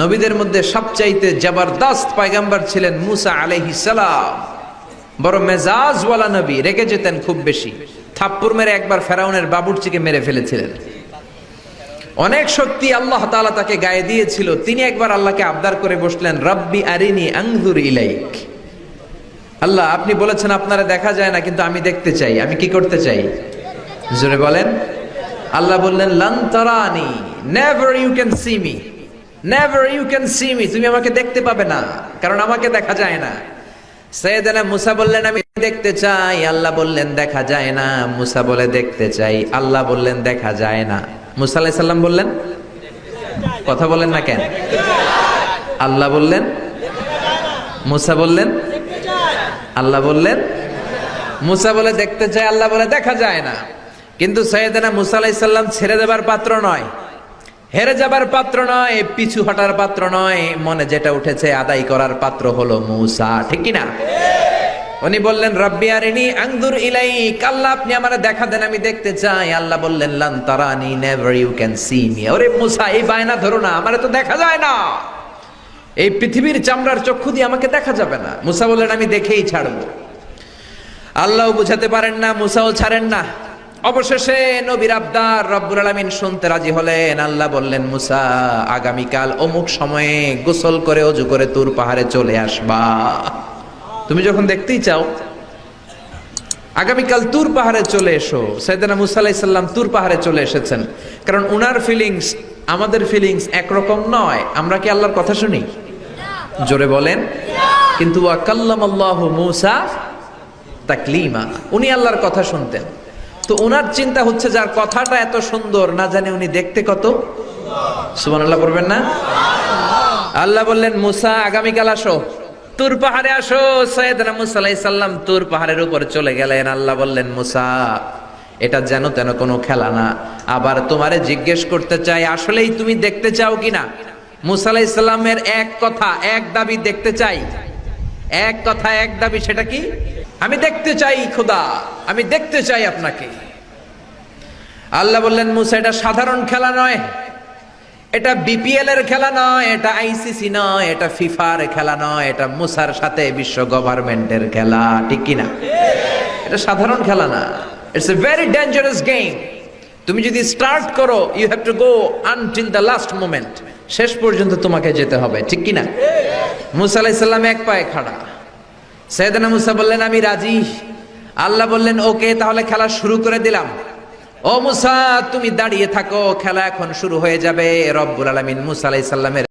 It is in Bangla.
নবীদের মধ্যে সবচাইতে জবরদস্ত পয়গম্বর ছিলেন মুসা আলাইহিস সালাম। বড় মেজাজওয়ালা নবী, রেগে যেতেন খুব বেশি। থাপ্পড় মেরে একবার ফেরাউনের বাবুর্চিকে মেরে ফেলেছিলেন। অনেক শক্তি আল্লাহ তাআলা তাকে গায়ে দিয়েছিল। তিনি একবার আল্লাহকে আবদার করে বসলেন, রব্বি আরিনি আনজুর ইলাইক। আল্লাহ, আপনি বলেছেন আপনারা দেখা যায় না, কিন্তু আমি দেখতে চাই। আমি কি করতে চাই? জোরে বলেন। আল্লাহ বললেন, লান তারানি, never you can see me, never you can see me. তুমি আমাকে দেখতে পাবে না, কারণ আমাকে দেখা যায় না। সাইয়েদনা মুসা বললেন, আমি দেখতে চাই। আল্লাহ বললেন, দেখা যায় না। মুসা বলে, দেখতে চাই। আল্লাহ বললেন, দেখা যায় না। মুসা আলাইহিস সালাম বললেন, কথা বলেন না কেন? আল্লাহ বললেন, মুসা বললেন, আল্লাহ বললেন। মুসা বলে দেখতে চায়, আল্লাহ বলে দেখা যায় না। কিন্তু সাইয়েদনা মুসা আলাইহিস সালাম ছেড়ে দেবার পাত্র নয়, হেরে যাবার পাত্র নয়, পিছু হটার পাত্র নয়। মনে যেটা উঠেছে আদায় করার পাত্র হলো মুসা, ঠিক কি না? উনি বললেন, রব্বি আরিনি আনজুর ইলাইক। আল্লাহ, আপনি আমারে দেখা দেন, আমি দেখতে চাই। আল্লাহ বললেন, লান তারানি, never you can see me. ওরে মুসা, এই বায়না ধরো না, আমারে তো দেখা যায় না। এই পৃথিবীর চামড়ার চক্ষু দিয়ে আমাকে দেখা যাবে না। মুসা বললেন, আমি দেখেই ছাড়বো। আল্লাহও বুঝাতে পারেন না, মুসাও ছাড়েন না। অবশেষে নবীর আবদার রব্বুল আলামিন শুনতে রাজি হলেন। আল্লাহ বললেন, মুসা, আগামীকাল অমুক সময়ে গোসল করে ওযু করে তুর পাহাড়ে চলে আসবা। তুমি যখন দেখতেই চাও, আগামীকাল তুর পাহাড়ে চলে এসো। সাইয়েদনা মুসা আলাইহিস সালাম তুর পাহাড়ে চলে এসেছেন, কারণ উনার ফিলিংস আমাদের ফিলিংস একরকম নয়। আমরা কি আল্লাহর কথা শুনি? জোরে বলেন। কিন্তু ওয়া কাল্লামাল্লাহু মুসা তাকলিমা, উনি আল্লাহর কথা শুনতেন। তো ওনার চিন্তা হচ্ছে, যার কথাটা এত সুন্দর, না জানে উনি দেখতে কত সুবহানাল্লাহ পড়বেন না? আল্লাহ বললেন, মুসা, আগামীকাল আসো, তুর পাহাড়ে আসো। সাইয়েদনা মুসা আলাইহিস সালাম তুর পাহাড়ের উপর চলে গেলেন। আল্লাহ বললেন, মুসা, এটা যেন তেন কোনো খেলা না। আবার তোমারে জিজ্ঞেস করতে চাই, আসলেই তুমি দেখতে চাও কিনা? মুসা আলাইহিস সালামের এক কথা এক দাবি, দেখতে চাই। এক কথা এক দাবি, সেটা কি? আমি দেখতে চাই খোদা, আমি দেখতে চাই আপনাকে। আল্লাহ বললেন, মুসা, এটা সাধারণ খেলা নয়, এটা বিপিএল এর খেলা নয়, এটা আইসিসি নয়, এটা ফিফার খেলা নয়, এটা মুসার সাথে বিশ্ব গভর্নমেন্টের খেলা, ঠিক কিনা? এটা সাধারণ খেলা না, it's a very dangerous game. তুমি যদি স্টার্ট করো, you have to go until the last moment, শেষ পর্যন্ত তোমাকে যেতে হবে, ঠিক কিনা? মুসা আলাইহিস সালাম এক পায়ে খাড়া। সাইয়েদনা মুসা বললেন, আমি রাজি। আল্লাহ বললেন, ওকে, তাহলে খেলা শুরু করে দিলাম। ও মুসা, তুমি দাঁড়িয়ে থাকো, খেলা এখন শুরু হয়ে যাবে। রব্বুল আলামিন মুসা আলাইহিস সালামের